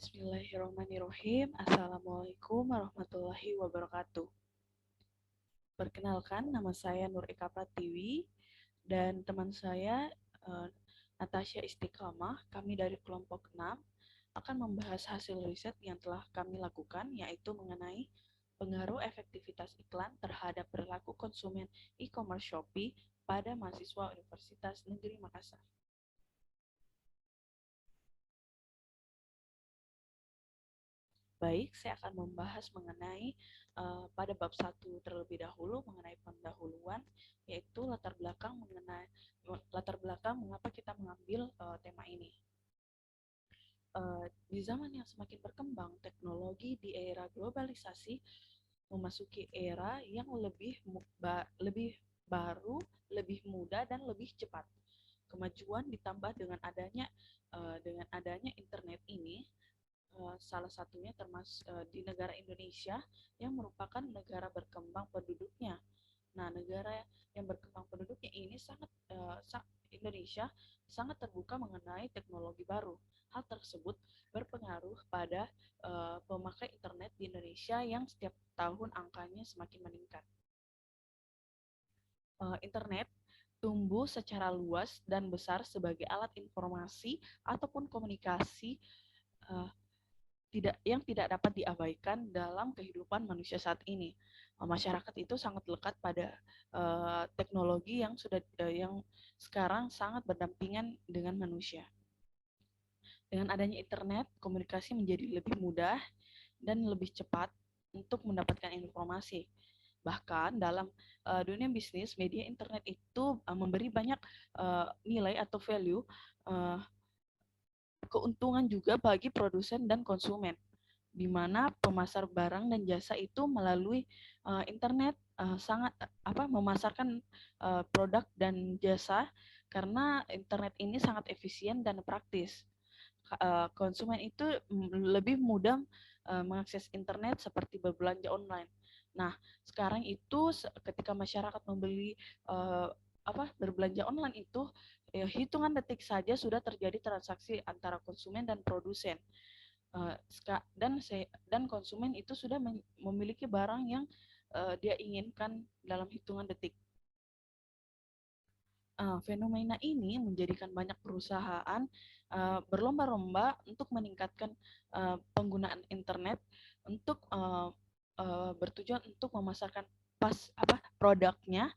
Bismillahirrahmanirrahim. Assalamualaikum warahmatullahi wabarakatuh. Perkenalkan, nama saya Nur Eka Pratiwi dan teman saya Natasha Istiqamah. Kami dari kelompok 6 akan membahas hasil riset yang telah kami lakukan, yaitu mengenai pengaruh efektivitas iklan terhadap perilaku konsumen e-commerce Shopee pada mahasiswa Universitas Negeri Makassar. Baik, saya akan membahas mengenai pada bab 1 terlebih dahulu mengenai pendahuluan, yaitu latar belakang mengapa kita mengambil tema ini. Di zaman yang semakin berkembang, teknologi di era globalisasi memasuki era yang lebih baru, lebih mudah dan lebih cepat. Kemajuan ditambah dengan adanya internet ini, salah satunya termasuk di negara Indonesia yang merupakan negara berkembang penduduknya. Nah, negara yang berkembang penduduknya ini Indonesia sangat terbuka mengenai teknologi baru. Hal tersebut berpengaruh pada pemakai internet di Indonesia yang setiap tahun angkanya semakin meningkat. Internet tumbuh secara luas dan besar sebagai alat informasi ataupun komunikasi tidak dapat diabaikan dalam kehidupan manusia saat ini. Masyarakat itu sangat lekat pada teknologi yang sekarang sangat berdampingan dengan manusia. Dengan adanya internet, komunikasi menjadi lebih mudah dan lebih cepat untuk mendapatkan informasi. Bahkan dalam dunia bisnis, media internet itu memberi banyak nilai atau value, keuntungan juga bagi produsen dan konsumen, di mana pemasar barang dan jasa itu melalui internet sangat memasarkan produk dan jasa karena internet ini sangat efisien dan praktis. Konsumen itu lebih mudah mengakses internet seperti berbelanja online. Nah, sekarang itu ketika masyarakat membeli berbelanja online itu hitungan detik saja sudah terjadi transaksi antara konsumen dan produsen. Dan konsumen itu sudah memiliki barang yang dia inginkan dalam hitungan detik. Fenomena ini menjadikan banyak perusahaan berlomba-lomba untuk meningkatkan penggunaan internet untuk bertujuan untuk memasarkan produknya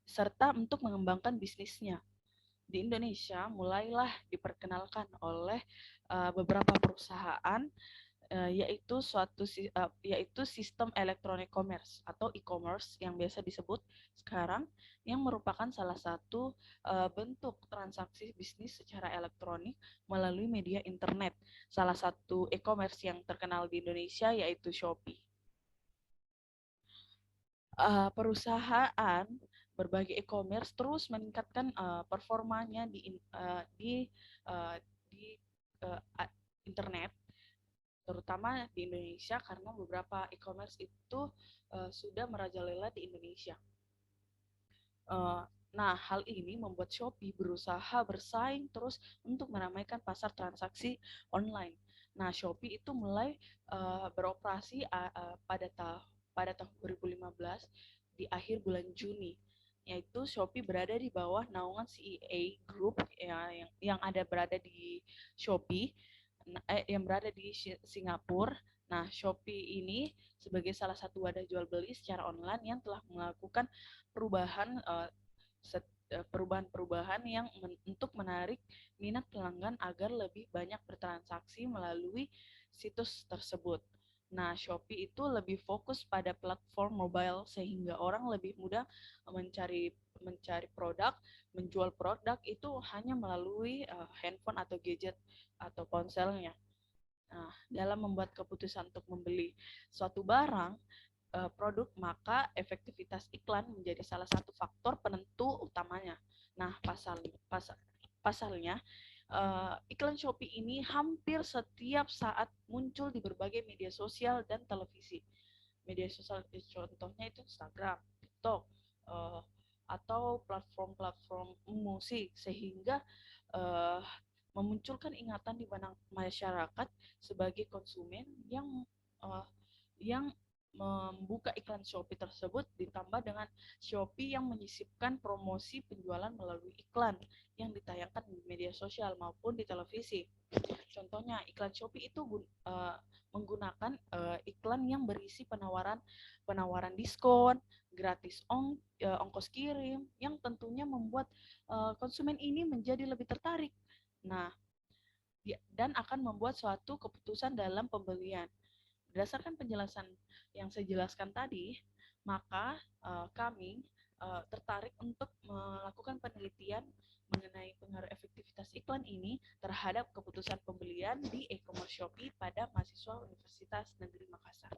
serta untuk mengembangkan bisnisnya. Di Indonesia mulailah diperkenalkan oleh beberapa perusahaan yaitu sistem electronic commerce atau e-commerce yang biasa disebut sekarang, yang merupakan salah satu bentuk transaksi bisnis secara elektronik melalui media internet. Salah satu e-commerce yang terkenal di Indonesia yaitu Shopee. Perusahaan berbagai e-commerce terus meningkatkan performanya di internet, terutama di Indonesia karena beberapa e-commerce itu sudah merajalela di Indonesia. Nah, hal ini membuat Shopee berusaha bersaing terus untuk meramaikan pasar transaksi online. Nah, Shopee itu mulai beroperasi pada tahun 2015 di akhir bulan Juni, yaitu Shopee berada di bawah naungan CEA Group yang berada di Shopee, yang berada di Singapura. Nah, Shopee ini sebagai salah satu wadah jual beli secara online yang telah melakukan perubahan yang untuk menarik minat pelanggan agar lebih banyak bertransaksi melalui situs tersebut. Nah, Shopee itu lebih fokus pada platform mobile sehingga orang lebih mudah mencari produk, menjual produk itu hanya melalui handphone atau gadget atau ponselnya. Nah, dalam membuat keputusan untuk membeli suatu barang, produk, maka efektivitas iklan menjadi salah satu faktor penentu utamanya. Nah, pasalnya, iklan Shopee ini hampir setiap saat muncul di berbagai media sosial dan televisi. Media sosial contohnya itu Instagram, TikTok, atau platform-platform musik, sehingga memunculkan ingatan di benak masyarakat sebagai konsumen uh, yang membuka iklan Shopee tersebut, ditambah dengan Shopee yang menyisipkan promosi penjualan melalui iklan yang ditayangkan di media sosial maupun di televisi. Contohnya iklan Shopee itu menggunakan iklan yang berisi penawaran diskon, gratis ongkos kirim, yang tentunya membuat konsumen ini menjadi lebih tertarik. Nah, dan akan membuat suatu keputusan dalam pembelian. Berdasarkan penjelasan yang saya jelaskan tadi, maka kami tertarik untuk melakukan penelitian mengenai pengaruh efektivitas iklan ini terhadap keputusan pembelian di e-commerce Shopee pada mahasiswa Universitas Negeri Makassar.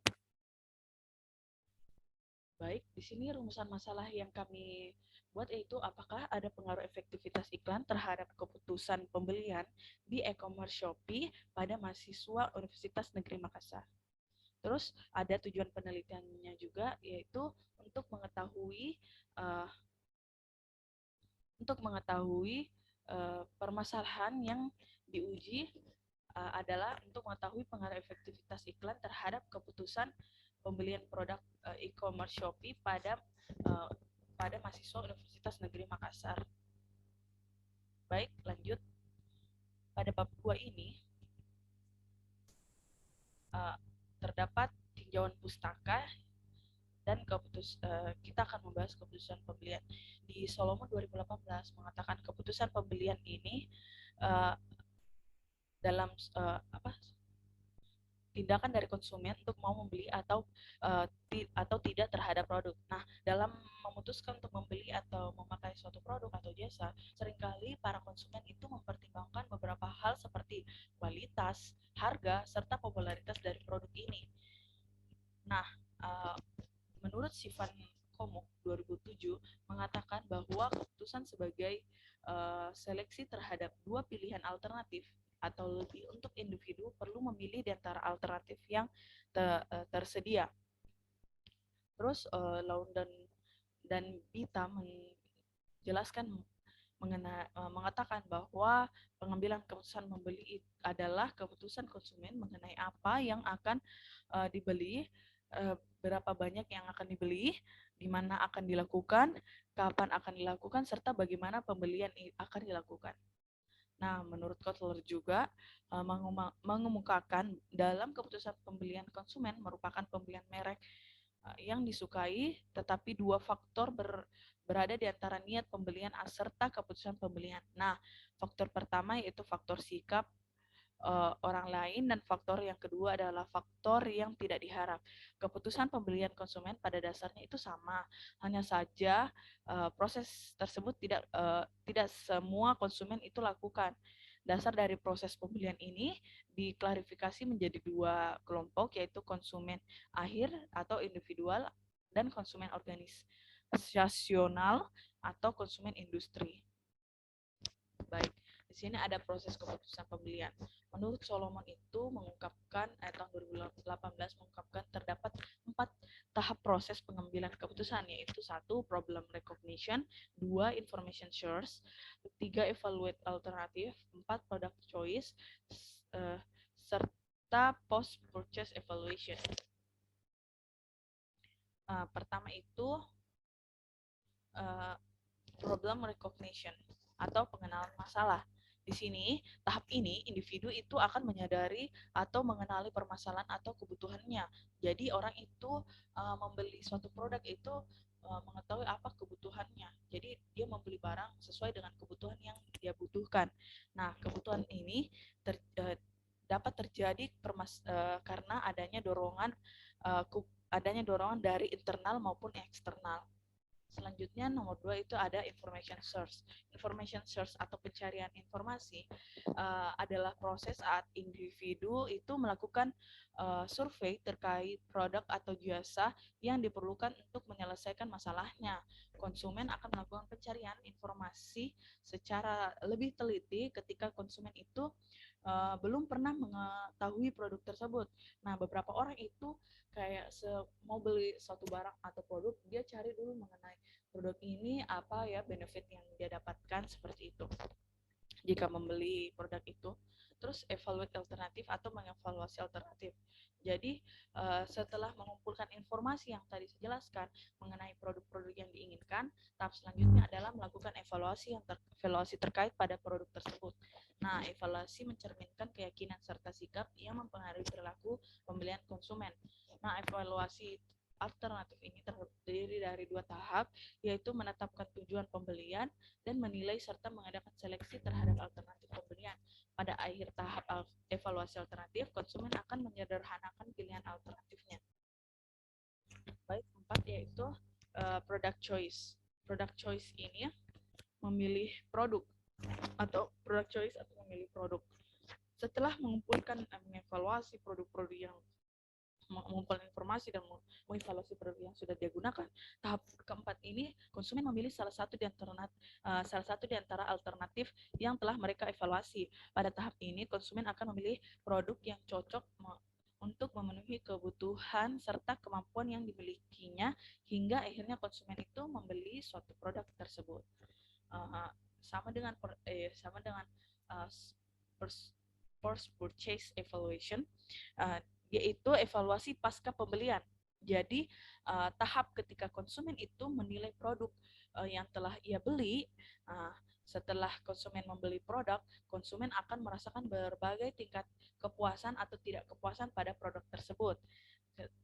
Baik, di sini rumusan masalah yang kami buat yaitu apakah ada pengaruh efektivitas iklan terhadap keputusan pembelian di e-commerce Shopee pada mahasiswa Universitas Negeri Makassar. Terus ada tujuan penelitiannya juga yaitu untuk mengetahui uh, permasalahan yang diuji adalah untuk mengetahui pengaruh efektivitas iklan terhadap keputusan pembelian produk e-commerce Shopee uh, pada mahasiswa Universitas Negeri Makassar. Baik, lanjut. Pada bab 2 ini terdapat tinjauan pustaka dan kita akan membahas keputusan pembelian. Di Solomon 2018 mengatakan keputusan pembelian ini uh, dalam tindakan dari konsumen untuk mau membeli atau tidak terhadap produk. Nah, dalam memutuskan untuk membeli atau memakai suatu produk atau jasa, seringkali para konsumen itu mempertimbangkan beberapa hal seperti kualitas, harga, serta popularitas dari produk ini. Nah, menurut Sivan Komuk 2007 mengatakan bahwa keputusan sebagai seleksi terhadap dua pilihan alternatif atau lebih untuk individu perlu memilih di antara alternatif yang tersedia. Terus Laun dan Bita menjelaskan mengatakan bahwa pengambilan keputusan membeli adalah keputusan konsumen mengenai apa yang akan dibeli, berapa banyak yang akan dibeli, di mana akan dilakukan, kapan akan dilakukan, serta bagaimana pembelian akan dilakukan. Nah, menurut Kotler juga mengemukakan dalam keputusan pembelian konsumen merupakan pembelian merek yang disukai, tetapi dua faktor berada di antara niat pembelian serta keputusan pembelian. Nah, faktor pertama yaitu faktor sikap orang lain, dan faktor yang kedua adalah faktor yang tidak diharap. Keputusan pembelian konsumen pada dasarnya itu sama, hanya saja proses tersebut tidak semua konsumen itu lakukan. Dasar dari proses pembelian ini diklarifikasi menjadi dua kelompok, yaitu konsumen akhir atau individual dan konsumen organisasional atau konsumen industri. Baik, di sini ada proses keputusan pembelian. Menurut Solomon itu mengungkapkan tahun 2018 mengungkapkan terdapat 4 tahap proses pengambilan keputusan, yaitu 1. Problem recognition, 2. Information source, 3. Evaluate alternative, 4. Product choice, serta post purchase evaluation. Pertama itu problem recognition atau pengenalan masalah. Di sini, tahap ini individu itu akan menyadari atau mengenali permasalahan atau kebutuhannya. Jadi orang itu membeli suatu produk itu mengetahui apa kebutuhannya. Jadi dia membeli barang sesuai dengan kebutuhan yang dia butuhkan. Nah, kebutuhan ini dapat terjadi karena adanya dorongan dari internal maupun eksternal. Selanjutnya nomor 2 itu ada information source. Information source atau pencarian informasi adalah proses saat individu itu melakukan survei terkait produk atau jasa yang diperlukan untuk menyelesaikan masalahnya. Konsumen akan melakukan pencarian informasi secara lebih teliti ketika konsumen itu belum pernah mengetahui produk tersebut. Nah, beberapa orang itu kayak mau beli suatu barang atau produk, dia cari dulu mengenai produk ini apa ya benefit yang dia dapatkan, seperti itu. jika membeli produk itu. Terus evaluate alternatif atau mengevaluasi alternatif. Jadi setelah mengumpulkan informasi yang tadi saya jelaskan mengenai produk-produk yang diinginkan, tahap selanjutnya adalah melakukan evaluasi evaluasi terkait pada produk tersebut. Nah, evaluasi mencerminkan keyakinan serta sikap yang mempengaruhi perilaku pembelian konsumen. Nah, evaluasi alternatif ini terdiri dari 2 tahap, yaitu menetapkan tujuan pembelian dan menilai serta mengadakan seleksi terhadap alternatif pembelian. Pada akhir tahap evaluasi alternatif, konsumen akan menyederhanakan pilihan alternatifnya. Baik, keempat yaitu product choice. Product choice ini memilih produk atau product choice atau memilih produk. Setelah mengumpulkan mengevaluasi produk-produk yang mengumpulkan informasi dan mengevaluasi produk yang sudah dia gunakan. Tahap keempat ini konsumen memilih salah satu di antara alternatif yang telah mereka evaluasi. Pada tahap ini konsumen akan memilih produk yang cocok untuk memenuhi kebutuhan serta kemampuan yang dimilikinya hingga akhirnya konsumen itu membeli suatu produk tersebut. Sama dengan post purchase evaluation, yaitu evaluasi pasca pembelian. Jadi tahap ketika konsumen itu menilai produk yang telah ia beli. Setelah konsumen membeli produk, konsumen akan merasakan berbagai tingkat kepuasan atau tidak kepuasan pada produk tersebut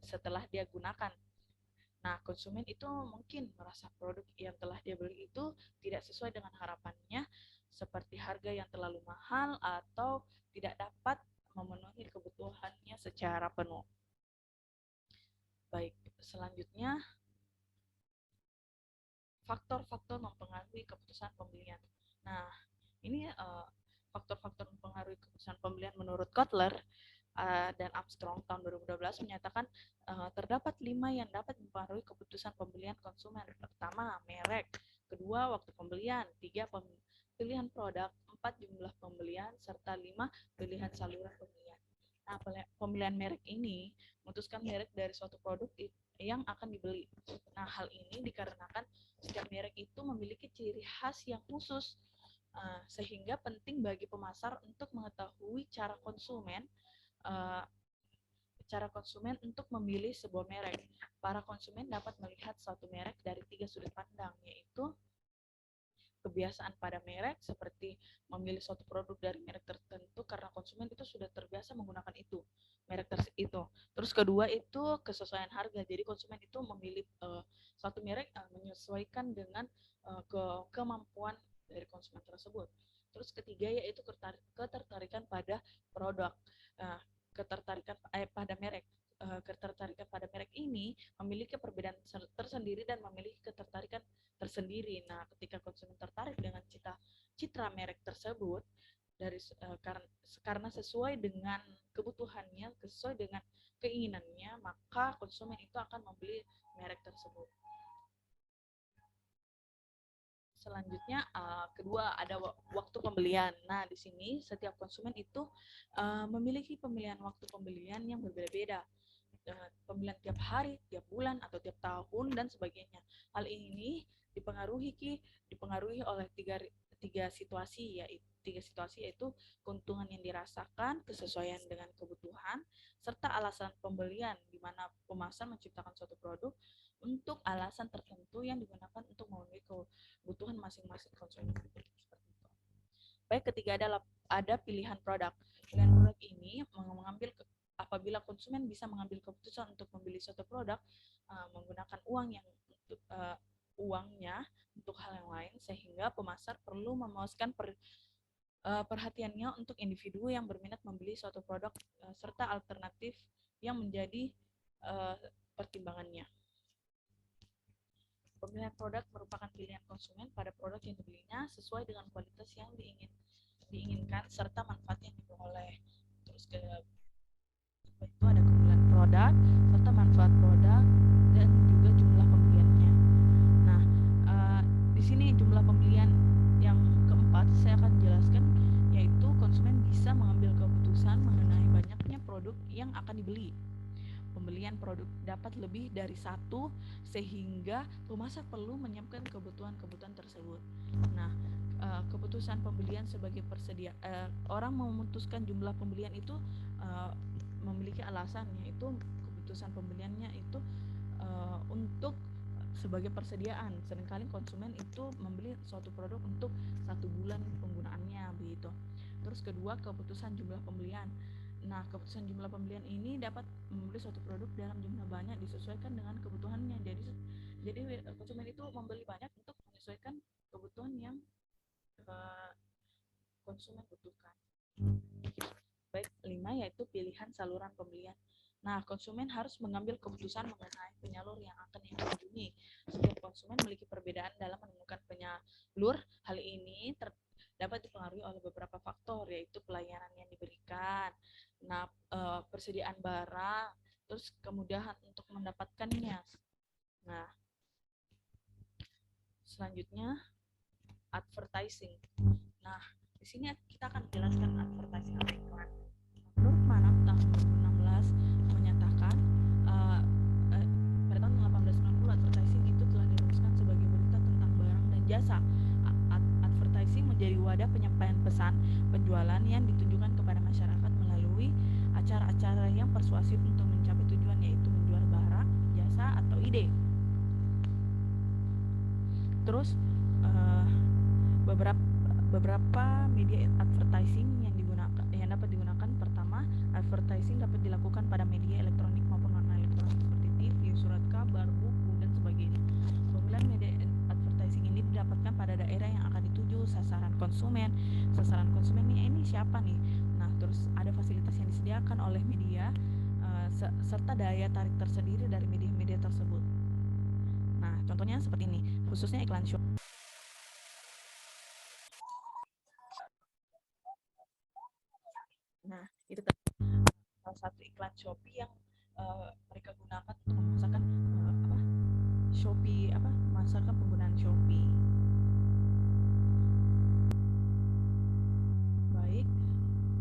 setelah dia gunakan. Nah, konsumen itu mungkin merasa produk yang telah dia beli itu tidak sesuai dengan harapannya, seperti harga yang terlalu mahal atau tidak dapat memenuhi kebutuhannya secara penuh. Baik, selanjutnya faktor-faktor mempengaruhi keputusan pembelian. Nah, ini faktor-faktor mempengaruhi keputusan pembelian menurut Kotler dan Armstrong tahun 2012 menyatakan terdapat 5 yang dapat mempengaruhi keputusan pembelian konsumen. Pertama, merek. Kedua, waktu pembelian. 3, pilihan produk. 4, jumlah pembelian. Serta 5, pilihan saluran pembelian. Nah, pemilihan merek ini memutuskan merek dari suatu produk yang akan dibeli. Nah, hal ini dikarenakan setiap merek itu memiliki ciri khas yang khusus, sehingga penting bagi pemasar untuk mengetahui cara konsumen untuk memilih sebuah merek. Para konsumen dapat melihat suatu merek dari 3 sudut pandang, yaitu kebiasaan pada merek, seperti memilih suatu produk dari merek tertentu karena konsumen itu sudah terbiasa menggunakan merek itu. Terus kedua itu kesesuaian harga, jadi konsumen itu memilih suatu merek menyesuaikan dengan kemampuan dari konsumen tersebut. Terus ketiga yaitu ketertarikan pada produk, ketertarikan pada merek. Ketertarikan pada merek ini memiliki perbedaan tersendiri dan memiliki ketertarikan tersendiri. Nah, ketika konsumen tertarik dengan citra merek tersebut karena sesuai dengan kebutuhannya, sesuai dengan keinginannya, maka konsumen itu akan membeli merek tersebut. Selanjutnya, kedua ada waktu pembelian. Nah, di sini setiap konsumen itu memiliki pemilihan waktu pembelian yang berbeda-beda. Pembelian tiap hari, tiap bulan, atau tiap tahun, dan sebagainya. Hal ini dipengaruhi oleh tiga situasi, yaitu keuntungan yang dirasakan, kesesuaian dengan kebutuhan, serta alasan pembelian, di mana pemasar menciptakan suatu produk untuk alasan tertentu yang digunakan untuk memenuhi kebutuhan masing-masing konsumen. Seperti itu. Baik, ketiga ada pilihan produk. Pilihan produk ini mengambil apabila konsumen bisa mengambil keputusan untuk membeli suatu produk menggunakan uangnya untuk hal yang lain, sehingga pemasar perlu memuaskan perhatiannya untuk individu yang berminat membeli suatu produk serta alternatif yang menjadi pertimbangannya. Pemilihan produk merupakan pilihan konsumen pada produk yang dibelinya sesuai dengan kualitas yang diinginkan serta manfaat yang diperoleh. Terus itu ada pemilihan produk serta manfaat produk dan juga jumlah pembeliannya. Nah, di sini jumlah pembelian yang keempat saya akan jelaskan, yaitu konsumen bisa mengambil keputusan mengenai banyaknya produk yang akan dibeli. Pembelian produk dapat lebih dari satu, sehingga pemasar perlu menyiapkan kebutuhan-kebutuhan tersebut. Nah, keputusan pembelian sebagai orang memutuskan jumlah pembelian itu memiliki alasan, yaitu keputusan pembeliannya itu untuk sebagai persediaan. Seringkali konsumen itu membeli suatu produk untuk 1 bulan penggunaannya begitu. Terus kedua, keputusan jumlah pembelian. Nah, keputusan jumlah pembelian ini dapat membeli suatu produk dalam jumlah banyak disesuaikan dengan kebutuhannya. Jadi konsumen itu membeli banyak untuk menyesuaikan kebutuhan yang konsumen butuhkan. Baik, 5 yaitu pilihan saluran pembelian. Nah, konsumen harus mengambil keputusan mengenai penyalur yang akan dikunjungi. Setiap konsumen memiliki perbedaan dalam menemukan penyalur. Hal ini dapat dipengaruhi oleh beberapa faktor, yaitu pelayanan yang diberikan, nah, persediaan barang, terus kemudahan untuk mendapatkannya. Nah, selanjutnya advertising. Nah, di sini kita akan menjelaskan advertising atau iklan. Menurut Manap tahun 2016 menyatakan pada tahun 1890 advertising itu telah dirumuskan sebagai berita tentang barang dan jasa. Advertising menjadi wadah penyampaian pesan penjualan yang ditujukan kepada masyarakat melalui acara-acara yang persuasif untuk mencapai tujuan, yaitu menjual barang, jasa, atau ide. Terus beberapa media advertising yang dapat digunakan. Pertama, advertising dapat dilakukan pada media elektronik maupun non-elektronik seperti TV, surat kabar, buku, dan sebagainya. Pemilihan media advertising ini didapatkan pada daerah yang akan dituju. Sasaran konsumen ini siapa nih? Nah, terus ada fasilitas yang disediakan oleh media serta daya tarik tersendiri dari media-media tersebut. Nah, contohnya seperti ini, khususnya iklan show. Nah, itu salah satu iklan Shopee yang mereka gunakan untuk memasarkan memasarkan penggunaan Shopee. Baik,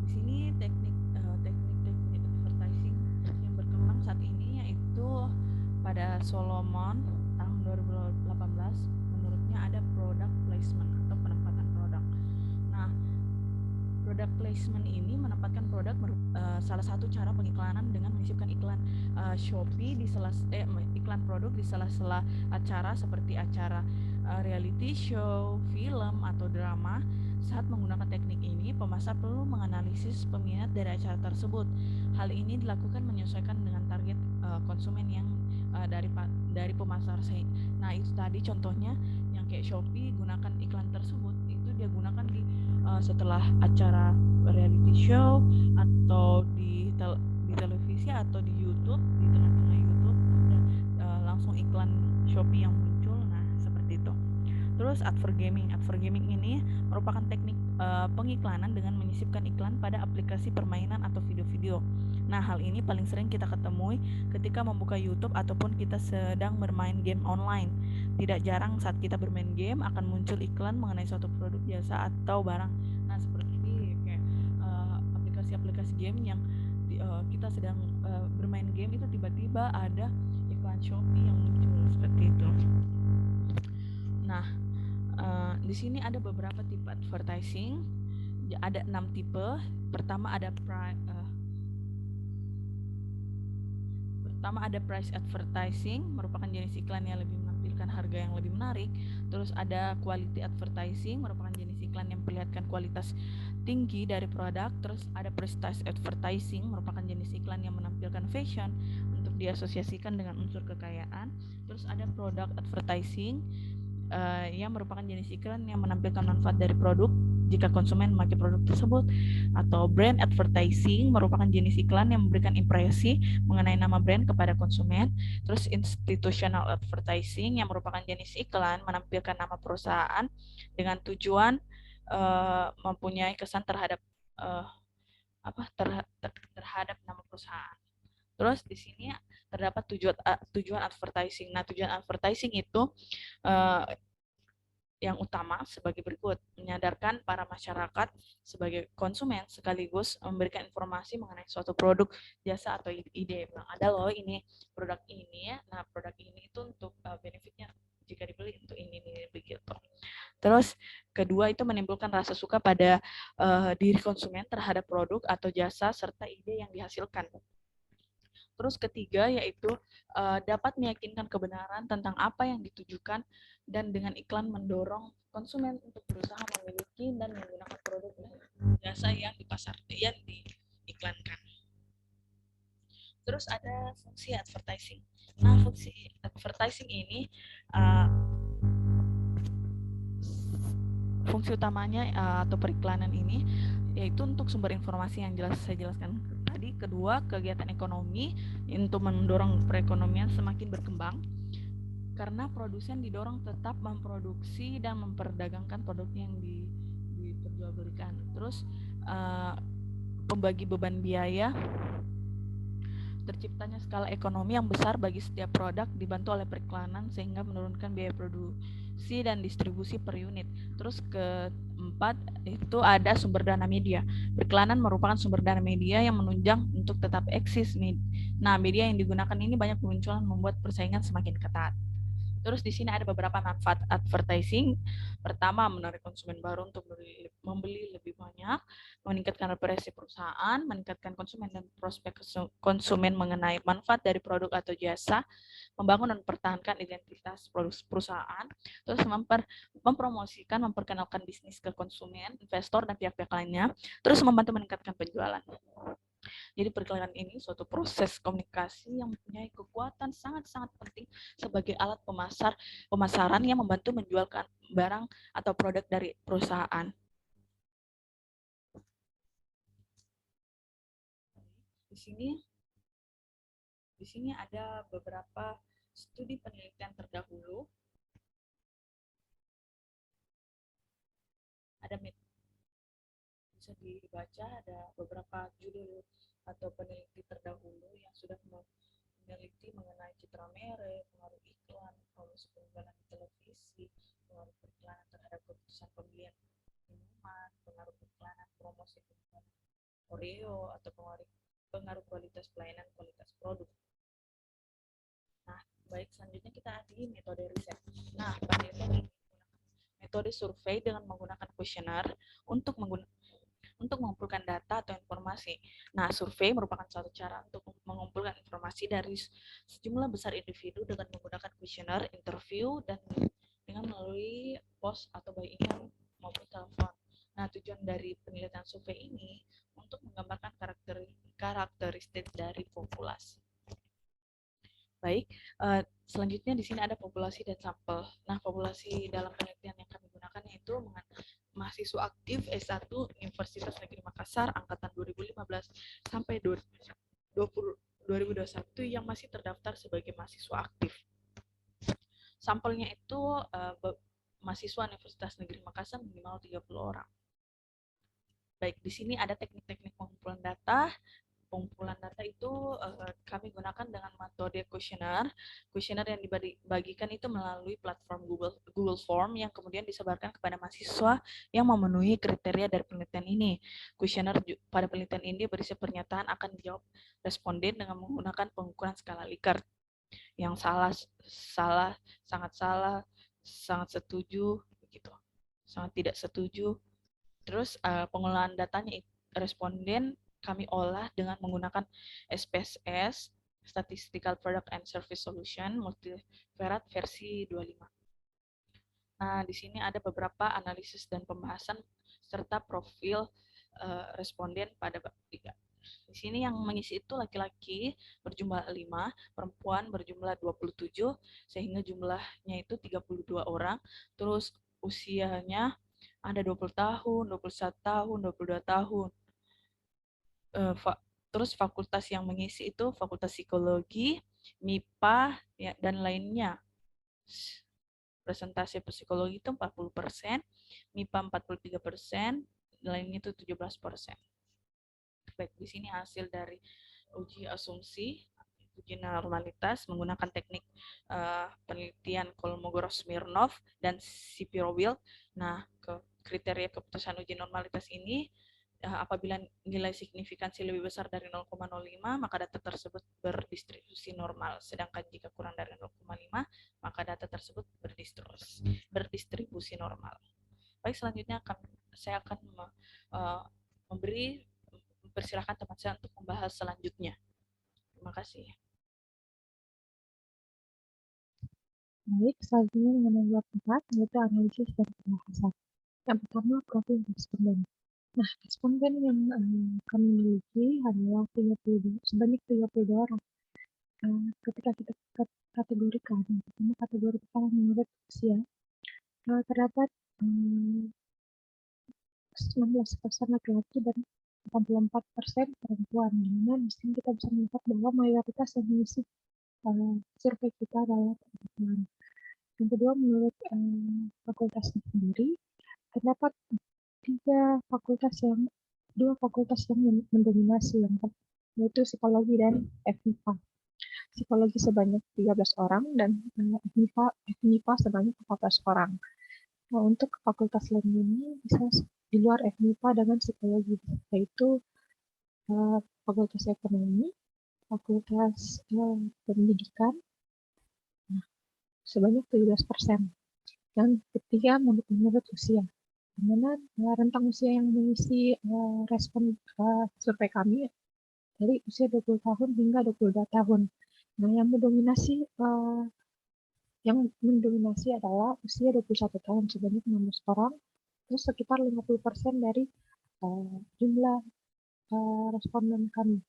di sini teknik advertising yang berkembang saat ini yaitu pada Solomon tahun 2018, menurutnya ada product placement atau penempatan produk. Nah, product placement ini menempatkan produk salah satu cara pengiklanan dengan menyisipkan iklan Shopee di iklan produk di sela-sela acara seperti acara reality show, film, atau drama. Saat menggunakan teknik ini, pemasar perlu menganalisis peminat dari acara tersebut. Hal ini dilakukan menyesuaikan dengan target konsumen yang dari pemasar. Nah, itu tadi contohnya yang kayak Shopee gunakan iklan tersebut, itu dia gunakan di setelah acara reality show atau di televisi atau di YouTube, di tengah-tengah YouTube ada langsung iklan Shopee yang muncul. Nah, seperti itu. Terus advergaming ini merupakan teknik pengiklanan dengan menyisipkan iklan pada aplikasi permainan atau video-video. Nah, hal ini paling sering kita ketemui ketika membuka YouTube ataupun kita sedang bermain game online. Tidak jarang saat kita bermain game akan muncul iklan mengenai suatu produk, jasa, atau barang. Nah, seperti kayak aplikasi-aplikasi game yang kita sedang bermain game, itu tiba-tiba ada iklan Shopee yang muncul seperti itu. Nah, di sini ada beberapa tipe advertising. Ada 6 tipe. Pertama ada price advertising, merupakan jenis iklan yang lebih menampilkan harga yang lebih menarik. Terus ada quality advertising, merupakan jenis iklan yang memperlihatkan kualitas tinggi dari produk. Terus ada prestige advertising, merupakan jenis iklan yang menampilkan fashion untuk diasosiasikan dengan unsur kekayaan. Terus ada product advertising, yang merupakan jenis iklan yang menampilkan manfaat dari produk jika konsumen memakai produk tersebut. Atau brand advertising, merupakan jenis iklan yang memberikan impresi mengenai nama brand kepada konsumen. Terus institutional advertising, yang merupakan jenis iklan menampilkan nama perusahaan dengan tujuan mempunyai kesan terhadap terhadap nama perusahaan. Terus di sini terdapat tujuan advertising. Nah, tujuan advertising itu yang utama sebagai berikut: menyadarkan para masyarakat sebagai konsumen sekaligus memberikan informasi mengenai suatu produk, jasa, atau ide. Bilang, ada loh ini produk ini ya. Nah, produk ini itu untuk benefitnya jika dibeli untuk ini begitu. Terus kedua itu menimbulkan rasa suka pada diri konsumen terhadap produk atau jasa serta ide yang dihasilkan. Terus ketiga yaitu dapat meyakinkan kebenaran tentang apa yang ditujukan dan dengan iklan mendorong konsumen untuk berusaha memiliki dan menggunakan produk dan jasa yang yang diiklankan. Terus ada fungsi advertising. Nah, fungsi advertising ini fungsi utamanya atau periklanan ini yaitu untuk sumber informasi yang saya jelaskan tadi. Kedua, kegiatan ekonomi untuk mendorong perekonomian semakin berkembang karena produsen didorong tetap memproduksi dan memperdagangkan produknya yang diperjualbelikan. Terus pembagi beban biaya, terciptanya skala ekonomi yang besar bagi setiap produk dibantu oleh periklanan sehingga menurunkan biaya produksi dan distribusi per unit. Terus keempat itu ada sumber dana media. Periklanan merupakan sumber dana media yang menunjang untuk tetap eksis. Nah, media yang digunakan ini banyak bermunculan membuat persaingan semakin ketat. Terus di sini ada beberapa manfaat advertising. Pertama, menarik konsumen baru untuk membeli lebih banyak, meningkatkan referensi perusahaan, meningkatkan konsumen dan prospek konsumen mengenai manfaat dari produk atau jasa, membangun dan mempertahankan identitas perusahaan, terus mempromosikan, memperkenalkan bisnis ke konsumen, investor, dan pihak-pihak lainnya, terus membantu meningkatkan penjualan. Jadi periklanan ini suatu proses komunikasi yang mempunyai kekuatan sangat-sangat penting sebagai alat pemasaran yang membantu menjualkan barang atau produk dari perusahaan. Di sini ada beberapa studi penelitian terdahulu. Ada bisa dibaca, ada beberapa judul atau peneliti terdahulu yang sudah meneliti mengenai citra merek, pengaruh iklan, promosi penjualan di televisi, pengaruh periklanan terhadap keputusan pembelian minuman, pengaruh periklanan promosi penjualan Oreo, atau pengaruh kualitas pelayanan, kualitas produk. Nah, baik, selanjutnya kita di metode riset. Nah, pada metode survei dengan menggunakan kuesioner untuk mengumpulkan data atau informasi. Nah, survei merupakan suatu cara untuk mengumpulkan informasi dari sejumlah besar individu dengan menggunakan kuesioner, interview, dan dengan melalui pos atau by email maupun telepon. Nah, tujuan dari penelitian survei ini untuk menggambarkan karakteristik dari populasi. Baik, selanjutnya di sini ada populasi dan sampel. Nah, populasi dalam penelitian yang kami gunakan yaitu mahasiswa aktif S1 Universitas Negeri Makassar angkatan 2015 sampai 2021 yang masih terdaftar sebagai mahasiswa aktif. Sampelnya itu mahasiswa Universitas Negeri Makassar minimal 30 orang. Baik, di sini ada teknik-teknik pengumpulan data. Pengumpulan data itu kami gunakan dengan metode kuesioner. Kuesioner yang dibagikan itu melalui platform Google Form yang kemudian disebarkan kepada mahasiswa yang memenuhi kriteria dari penelitian ini. Kuesioner pada penelitian ini berisi pernyataan akan dijawab responden dengan menggunakan pengukuran skala Likert. Yang salah, sangat setuju, begitu. Sangat tidak setuju. Terus pengolahan datanya responden kami olah dengan menggunakan SPSS, Statistical Product and Service Solution, Multivariate versi 25. Nah, di sini ada beberapa analisis dan pembahasan serta profil responden pada bab 3. Di sini yang mengisi itu laki-laki berjumlah 5, perempuan berjumlah 27, sehingga jumlahnya itu 32 orang. Terus usianya ada 20 tahun, 21 tahun, 22 tahun. Terus fakultas yang mengisi itu fakultas psikologi, MIPA, ya, dan lainnya. Presentasi psikologi itu 40%, MIPA 43%, lainnya itu 17%. Baik, di sini hasil dari uji asumsi, uji normalitas menggunakan teknik penelitian Kolmogorov-Smirnov dan Shapiro-Wilk. Nah, kriteria keputusan uji normalitas ini apabila nilai signifikansi lebih besar dari 0,05, maka data tersebut berdistribusi normal. Sedangkan jika kurang dari 0,5, maka data tersebut berdistribusi normal. Baik, selanjutnya saya akan memberi, persilahkan teman saya untuk membahas selanjutnya. Terima kasih. Baik, selanjutnya mengenai bab 4, yaitu analisis dan pembahasan. Yang pertama, profil responden. Nah, responden yang kami miliki adalah sebanyak 32 orang. Ketika kita kategorikan, pertama kategori pertama menurut usia, terdapat 19% laki-laki dan 84% perempuan. Di mana di sini kita bisa melihat bahwa mayoritas yang mengisi survei kita adalah perempuan. Yang kedua, menurut fakultasnya sendiri, terdapat dua fakultas yang mendominasi, yaitu psikologi dan FMIPA. Psikologi sebanyak 13 orang dan FMIPA sebanyak 14 orang. Nah, untuk fakultas lain ini bisa di luar FMIPA dengan psikologi, yaitu fakultas ekonomi, fakultas pendidikan, sebanyak 17%. Dan ketiga, menurut usia, di mana rentang usia yang mengisi respon survei kami dari usia 20 tahun hingga 22 tahun. Nah, yang mendominasi adalah usia 21 tahun sebanyak 16 orang, terus sekitar 50% dari jumlah responden kami.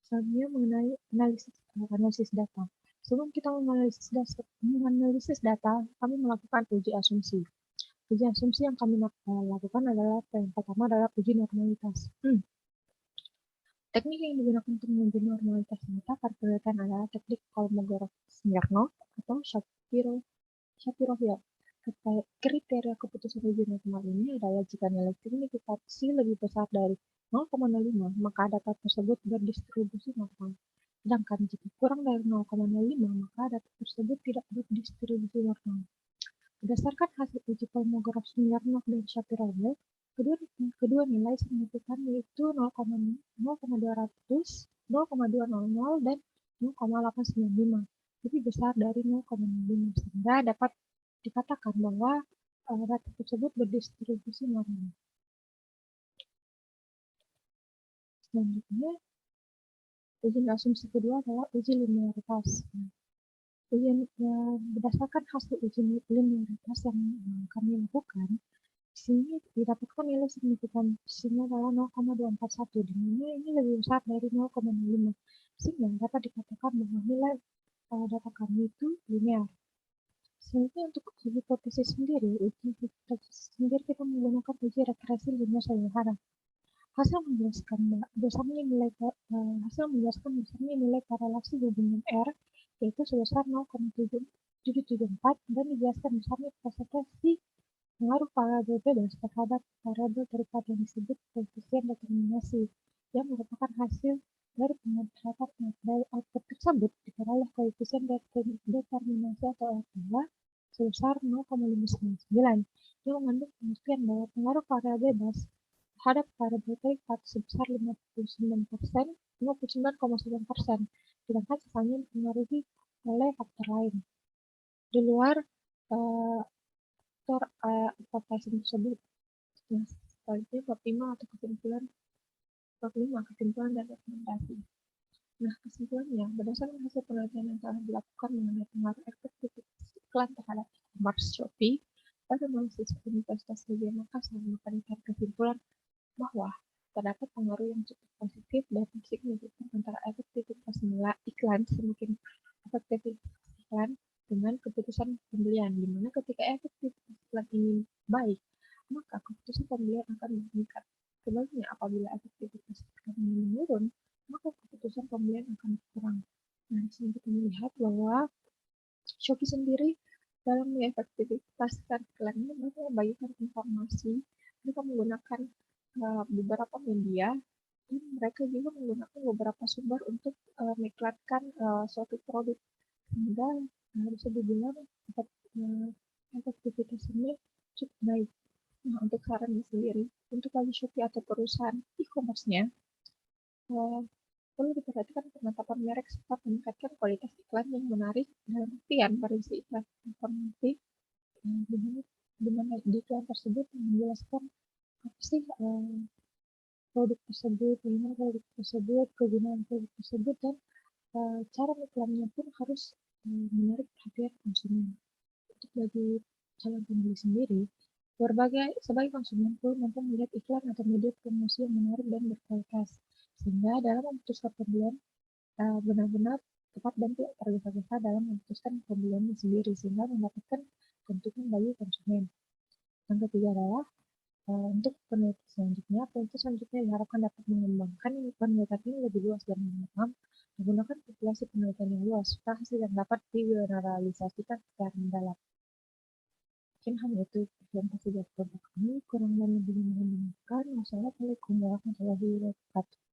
Selanjutnya mengenai analisis data. Sebelum kita menganalisis data, kami melakukan uji asumsi. Uji asumsi yang kami lakukan adalah yang pertama adalah uji normalitas. Teknik yang digunakan untuk menguji normalitas data pada penelitian adalah teknik Kolmogorov-Smirnov atau Shapiro-Hill. Kriteria keputusan uji normal ini adalah jika nilai signifikansi lebih besar dari 0,05, maka data tersebut berdistribusi normal. Sedangkan jika kurang dari 0,05, maka data tersebut tidak berdistribusi normal. Berdasarkan hasil uji Kolmogorov-Smirnov dan Shapiro-Hill, kedua nilai signifikan yaitu 0,200, 0,200 dan 0,895, lebih besar dari 0,05, sehingga dapat dikatakan bahwa data tersebut berdistribusi normal. Selanjutnya, uji asumsi kedua adalah uji linearitas. Berdasarkan hasil uji linearitas yang kami lakukan, di sini didapatkan nilai signifikansinya adalah 0,241, di mana ini lebih besar dari 0,05, sehingga dapat dikatakan bahwa nilai data kami itu linear. Selanjutnya untuk uji hipotesis sendiri, kita menggunakan uji regresi linear sederhana. Hasil menjelaskan besarnya nilai korelasi hubungan R, yaitu sebesar 0,774, dan dijelaskan besarnya presentasi pengaruh variabel bebas terhadap variabel daripada yang disebut koefisien determinasi, yang merupakan hasil dari pengamatan dari output tersebut diperoleh koefisien determinasi atau R2 sebesar 0,599, yang mengandung pengertian bahwa pengaruh variabel bebas terhadap variabel terikat sebesar 59,9%, sedangkan sisanya dipengaruhi oleh faktor lain di luar faktor advertising tersebut. Nah, selanjutnya bab 5 atau kesimpulan dan rekomendasi. Nah, kesimpulannya, berdasarkan hasil penelitian yang telah dilakukan mengenai pengaruh efektivitas iklan terhadap e-commerce Shopee pada analisis Universitas Gadjah Makassar, maka ditarik kesimpulan bahwa terdapat pengaruh yang cukup positif dan signifikan antara efektivitas iklan semakin efektivitas iklan dengan keputusan pembelian, di mana ketika efektivitas iklan ini baik, maka keputusan pembelian akan meningkat. Sebaliknya, apabila efektivitas iklan ini menurun, maka keputusan pembelian akan berkurang. Nah, di sini kita melihat bahwa Shopee sendiri dalam mengefektivitaskan iklan ini, mereka membagikan informasi, mereka menggunakan beberapa media, dan mereka juga menggunakan beberapa sumber untuk mengiklankan suatu produk, sehingga bisa dibilang efektivitas ini cukup baik. Nah, untuk sarannya sendiri, untuk bagi Shopee atau perusahaan e-commerce-nya, eh, perlu diperhatikan penetapan merek serta meningkatkan kualitas iklan yang menarik dalam artian berisi iklan informatif, di mana di iklan tersebut menjelaskan apa sih produk tersebut, bagaimana produk tersebut, kegunaan produk tersebut, dan cara iklannya pun harus menarik perhatian konsumen. Untuk bagi calon pembeli sendiri, sebagai konsumen pun mampu melihat iklan atau media promosi yang menarik dan berkualitas, sehingga dalam memutuskan pembelian benar-benar tepat dan tidak tergesa-gesa dalam memutuskan pembeliannya sendiri, sehingga mendapatkan keuntungan bagi konsumen. Yang ketiga adalah untuk penelitian selanjutnya diharapkan dapat mengembangkan penelitian ini lebih luas dan mendalam, menggunakan populasi penelitian yang luas, serta hasil yang dapat digeneralisasikan secara mendalam. Mungkin hanya itu presentasi dari produk kami, kurang dan lebih mendengarkan. Wassalamualaikum warahmatullahi wabarakatuh.